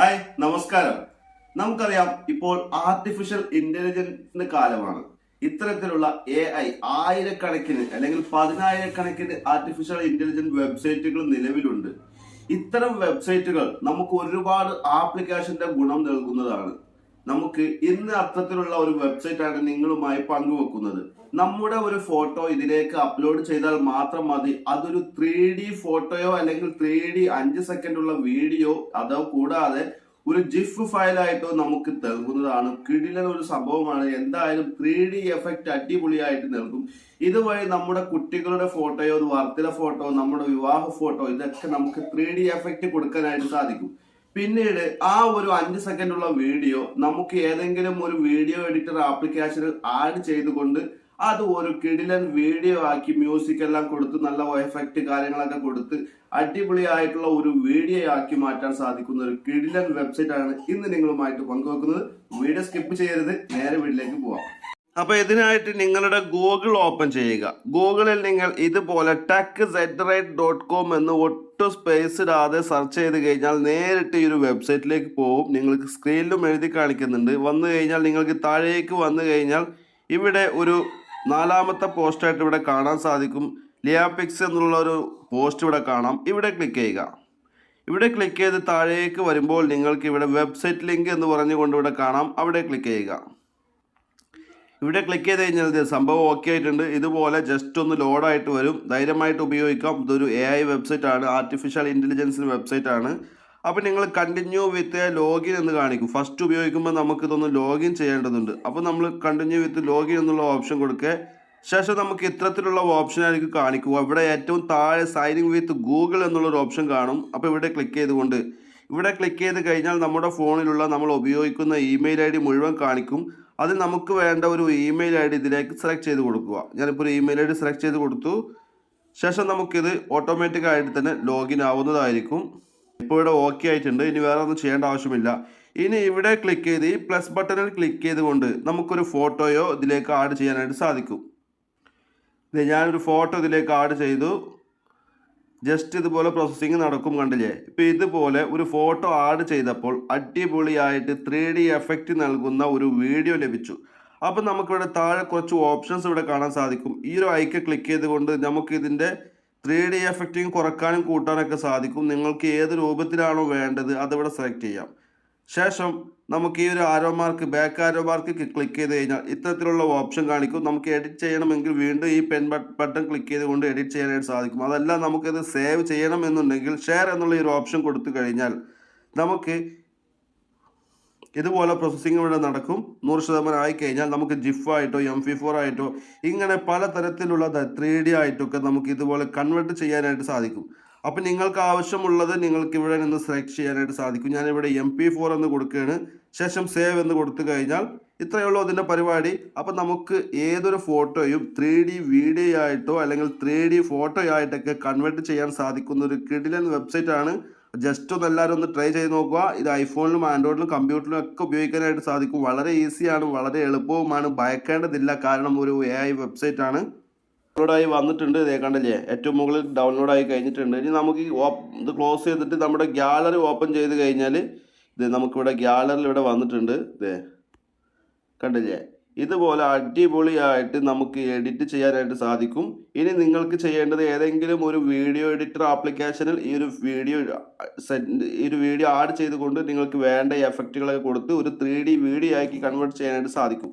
Hi നമസ്കാരം. നമുക്കറിയാം ഇപ്പോൾ ആർട്ടിഫിഷ്യൽ ഇന്റലിജൻസിന്റെ കാലമാണ്. ഇത്തരത്തിലുള്ള AI ആയിരക്കണക്കിന് അല്ലെങ്കിൽ പതിനായിരക്കണക്കിന് ആർട്ടിഫിഷ്യൽ ഇന്റലിജൻസ് വെബ്സൈറ്റുകൾ നിലവിലുണ്ട്. ഇത്തരം വെബ്സൈറ്റുകൾ നമുക്ക് ഒരുപാട് ആപ്ലിക്കേഷന്റെ ഗുണം നൽകുന്നതാണ്. നമുക്ക് ഇന്ന് അത്തരത്തിലുള്ള ഒരു വെബ്സൈറ്റ് ആണ് നിങ്ങളുമായി പങ്കുവെക്കുന്നത്. നമ്മുടെ ഒരു ഫോട്ടോ ഇതിലേക്ക് അപ്ലോഡ് ചെയ്താൽ മാത്രം മതി. അതൊരു 3D ഫോട്ടോയോ അല്ലെങ്കിൽ 3D 5 സെക്കൻഡ് ഉള്ള വീഡിയോ അതോ കൂടാതെ ഒരു ജിഫ് ഫയലായിട്ടോ നമുക്ക് നൽകുന്നതാണ്. കിടിലൻ ഒരു സംഭവമാണ്. എന്തായാലും 3D എഫക്റ്റ് അടിപൊളിയായിട്ട് നൽകും. ഇതുവഴി നമ്മുടെ കുട്ടികളുടെ ഫോട്ടോയോ ഒരു ബർത്ത്ഡേ ഫോട്ടോ നമ്മുടെ വിവാഹ ഫോട്ടോ ഇതൊക്കെ നമുക്ക് 3D എഫക്റ്റ് കൊടുക്കാനായിട്ട് സാധിക്കും. പിന്നീട് ആ ഒരു 5 സെക്കൻഡ് ഉള്ള വീഡിയോ നമുക്ക് ഏതെങ്കിലും ഒരു വീഡിയോ എഡിറ്റർ ആപ്ലിക്കേഷനിൽ ആഡ് ചെയ്തുകൊണ്ട് അത് ഒരു കിടിലൻ വീഡിയോ ആക്കി മ്യൂസിക് എല്ലാം കൊടുത്ത് നല്ല എഫക്റ്റ് കാര്യങ്ങളൊക്കെ കൊടുത്ത് അടിപൊളിയായിട്ടുള്ള ഒരു വീഡിയോ ആക്കി മാറ്റാൻ സാധിക്കുന്ന ഒരു കിടിലൻ വെബ്സൈറ്റ് ആണ് ഇന്ന് നിങ്ങളുമായിട്ട് പങ്കുവെക്കുന്നത്. വീഡിയോ സ്കിപ്പ് ചെയ്യരുത്, നേരെ വീട്ടിലേക്ക് പോവാം. അപ്പൊ ഇതിനായിട്ട് നിങ്ങളുടെ ഗൂഗിൾ ഓപ്പൺ ചെയ്യുക. ഗൂഗിളിൽ നിങ്ങൾ ഇതുപോലെ techzrite.com എന്ന് ഒട്ടും സ്പേസ് ഇടാതെ സെർച്ച് ചെയ്ത് കഴിഞ്ഞാൽ നേരിട്ട് ഈ ഒരു വെബ്സൈറ്റിലേക്ക് പോകും. നിങ്ങൾക്ക് സ്ക്രീനിലും എഴുതി കാണിക്കുന്നുണ്ട്. വന്നു കഴിഞ്ഞാൽ നിങ്ങൾക്ക് താഴേക്ക് വന്നു കഴിഞ്ഞാൽ ഇവിടെ ഒരു 4ാമത്തെ പോസ്റ്റായിട്ട് ഇവിടെ കാണാൻ സാധിക്കും. ലിയാപിക്സ് എന്നുള്ള ഒരു പോസ്റ്റ് ഇവിടെ കാണാം. ഇവിടെ ക്ലിക്ക് ചെയ്യുക. ഇവിടെ ക്ലിക്ക് ചെയ്ത് താഴേക്ക് വരുമ്പോൾ നിങ്ങൾക്ക് ഇവിടെ വെബ്സൈറ്റ് ലിങ്ക് എന്ന് പറഞ്ഞുകൊണ്ട് ഇവിടെ കാണാം. അവിടെ ക്ലിക്ക് ചെയ്യുക. ഇവിടെ ക്ലിക്ക് ചെയ്ത് കഴിഞ്ഞാൽ സംഭവം ഓക്കെ ആയിട്ടുണ്ട്. ഇതുപോലെ ജസ്റ്റ് ഒന്ന് ലോഡായിട്ട് വരും. ധൈര്യമായിട്ട് ഉപയോഗിക്കാം. ഇതൊരു AI വെബ്സൈറ്റ് ആണ്, ആർട്ടിഫിഷ്യൽ ഇൻ്റലിജൻസിൻ്റെ വെബ്സൈറ്റ് ആണ്. അപ്പോൾ നിങ്ങൾ കണ്ടിന്യൂ വിത്ത് ലോഗിൻ എന്ന് കാണിക്കും. ഫസ്റ്റ് ഉപയോഗിക്കുമ്പോൾ നമുക്കിതൊന്ന് ലോഗിൻ ചെയ്യേണ്ടതുണ്ട്. അപ്പോൾ നമ്മൾ കണ്ടിന്യൂ വിത്ത് ലോഗിൻ എന്നുള്ള ഓപ്ഷൻ കൊടുക്കുക. ശേഷം നമുക്ക് ഇത്തരത്തിലുള്ള ഓപ്ഷനായിരിക്കും കാണിക്കുക. ഇവിടെ ഏറ്റവും താഴെ സൈനിങ് വിത്ത് ഗൂഗിൾ എന്നുള്ളൊരു ഓപ്ഷൻ കാണും. അപ്പോൾ ഇവിടെ ക്ലിക്ക് ചെയ്തുകൊണ്ട് ഇവിടെ ക്ലിക്ക് ചെയ്ത് കഴിഞ്ഞാൽ നമ്മുടെ ഫോണിലുള്ള നമ്മൾ ഉപയോഗിക്കുന്ന ഇമെയിൽ ID മുഴുവൻ കാണിക്കും. അത് നമുക്ക് വേണ്ട ഒരു ഇമെയിൽ ID ഇതിലേക്ക് സെലക്ട് ചെയ്ത് കൊടുക്കുക. ഞാനിപ്പോൾ ഒരു ഇമെയിൽ ID സെലക്ട് ചെയ്ത് കൊടുത്തു. ശേഷം നമുക്കിത് ഓട്ടോമാറ്റിക്കായിട്ട് തന്നെ ലോഗിൻ ആവുന്നതായിരിക്കും. ഇപ്പോൾ ഇവിടെ ഓക്കെ ആയിട്ടുണ്ട്. ഇനി വേറെ ഒന്നും ചെയ്യേണ്ട ആവശ്യമില്ല. ഇനി ഇവിടെ ക്ലിക്ക് ചെയ്ത് ഈ പ്ലസ് ബട്ടണിൽ ക്ലിക്ക് ചെയ്തുകൊണ്ട് നമുക്കൊരു ഫോട്ടോയോ ഇതിലേക്ക് ആഡ് ചെയ്യാനായിട്ട് സാധിക്കും. ഞാനൊരു ഫോട്ടോ ഇതിലേക്ക് ആഡ് ചെയ്തു. ജസ്റ്റ് ഇതുപോലെ പ്രോസസ്സിങ് നടക്കും, കണ്ടില്ലേ? ഇപ്പോൾ ഇതുപോലെ ഒരു ഫോട്ടോ ആഡ് ചെയ്തപ്പോൾ അടിപൊളിയായിട്ട് 3D എഫക്റ്റ് നൽകുന്ന ഒരു വീഡിയോ ലഭിച്ചു. അപ്പോൾ നമുക്കിവിടെ താഴെ കുറച്ച് ഓപ്ഷൻസ് ഇവിടെ കാണാൻ സാധിക്കും. ഈ ഒരു ഐക്കൺ ക്ലിക്ക് ചെയ്തുകൊണ്ട് നമുക്ക് ഇതിൻ്റെ 3D എഫക്റ്റിങ് കുറക്കാനും കൂട്ടാനൊക്കെ സാധിക്കും. നിങ്ങൾക്ക് ഏത് രൂപത്തിലാണോ വേണ്ടത് അതിവിടെ സെലക്ട് ചെയ്യാം. ശേഷം നമുക്ക് ഈ ഒരു arrow mark back arrow mark click ചെയ്ത് കഴിഞ്ഞാൽ ഇത്തരത്തിലുള്ള ഓപ്ഷൻ കാണിക്കും. നമുക്ക് എഡിറ്റ് ചെയ്യണമെങ്കിൽ വീണ്ടും ഈ പെൻ ബട്ടൺ ക്ലിക്ക് ചെയ്തുകൊണ്ട് എഡിറ്റ് ചെയ്യാനായിട്ട് സാധിക്കും. അതല്ല നമുക്കിത് സേവ് ചെയ്യണം എന്നുണ്ടെങ്കിൽ ഷെയർ എന്നുള്ള ഈ ഒരു ഓപ്ഷൻ കൊടുത്തു കഴിഞ്ഞാൽ നമുക്ക് ഇതുപോലെ പ്രോസസ്സിങ് ഇവിടെ നടക്കും. 100% ആയിക്കഴിഞ്ഞാൽ നമുക്ക് ജിഫ് ആയിട്ടോ MP4 ആയിട്ടോ ഇങ്ങനെ പലതരത്തിലുള്ള 3D ആയിട്ടൊക്കെ നമുക്ക് ഇതുപോലെ കൺവേർട്ട് ചെയ്യാനായിട്ട് സാധിക്കും. അപ്പം നിങ്ങൾക്ക് ആവശ്യമുള്ളത് നിങ്ങൾക്ക് ഇവിടെ നിന്ന് സെലക്ട് ചെയ്യാനായിട്ട് സാധിക്കും. ഞാനിവിടെ MP4 എന്ന് കൊടുക്കുകയാണ്. ശേഷം സേവ് എന്ന് കൊടുത്തു കഴിഞ്ഞാൽ ഇത്രയേ ഉള്ളൂ അതിൻ്റെ പരിപാടി. അപ്പം നമുക്ക് ഏതൊരു ഫോട്ടോയും 3D വീഡിയോ ആയിട്ടോ അല്ലെങ്കിൽ 3D ഫോട്ടോ ആയിട്ടൊക്കെ കൺവേർട്ട് ചെയ്യാൻ സാധിക്കുന്ന ഒരു കിടിലൻ വെബ്സൈറ്റ് ആണ്. ജസ്റ്റ് ഒന്ന് എല്ലാവരും ഒന്ന് ട്രൈ ചെയ്ത് നോക്കുക. ഇത് ഐഫോണിലും ആൻഡ്രോയിഡിലും കമ്പ്യൂട്ടറിലും ഒക്കെ ഉപയോഗിക്കാനായിട്ട് സാധിക്കും. വളരെ ഈസിയാണ്, വളരെ എളുപ്പവുമാണ്, ഭയക്കേണ്ടതില്ല. കാരണം ഒരു AI വെബ്സൈറ്റ് ആണ്. ഡൗൺലോഡായി വന്നിട്ടുണ്ട്. ഇതേ കണ്ടില്ലേ, ഏറ്റവും മുകളിൽ ഡൗൺലോഡായി കഴിഞ്ഞിട്ടുണ്ട്. ഇനി നമുക്ക് ഇത് ക്ലോസ് ചെയ്തിട്ട് നമ്മുടെ ഗ്യാലറി ഓപ്പൺ ചെയ്ത് കഴിഞ്ഞാൽ ഇത് നമുക്കിവിടെ ഗ്യാലറിയിൽ ഇവിടെ വന്നിട്ടുണ്ട്. ഇതേ കണ്ടില്ലേ, ഇതുപോലെ അടിപൊളിയായിട്ട് നമുക്ക് എഡിറ്റ് ചെയ്യാനായിട്ട് സാധിക്കും. ഇനി നിങ്ങൾക്ക് ചെയ്യേണ്ടത് ഏതെങ്കിലും ഒരു വീഡിയോ എഡിറ്റർ ആപ്ലിക്കേഷനിൽ ഈ ഒരു വീഡിയോ ആഡ് ചെയ്തുകൊണ്ട് നിങ്ങൾക്ക് വേണ്ട എഫക്റ്റുകളൊക്കെ കൊടുത്ത് ഒരു 3D വീഡിയോ ആക്കി കൺവേർട്ട് ചെയ്യാനായിട്ട് സാധിക്കും.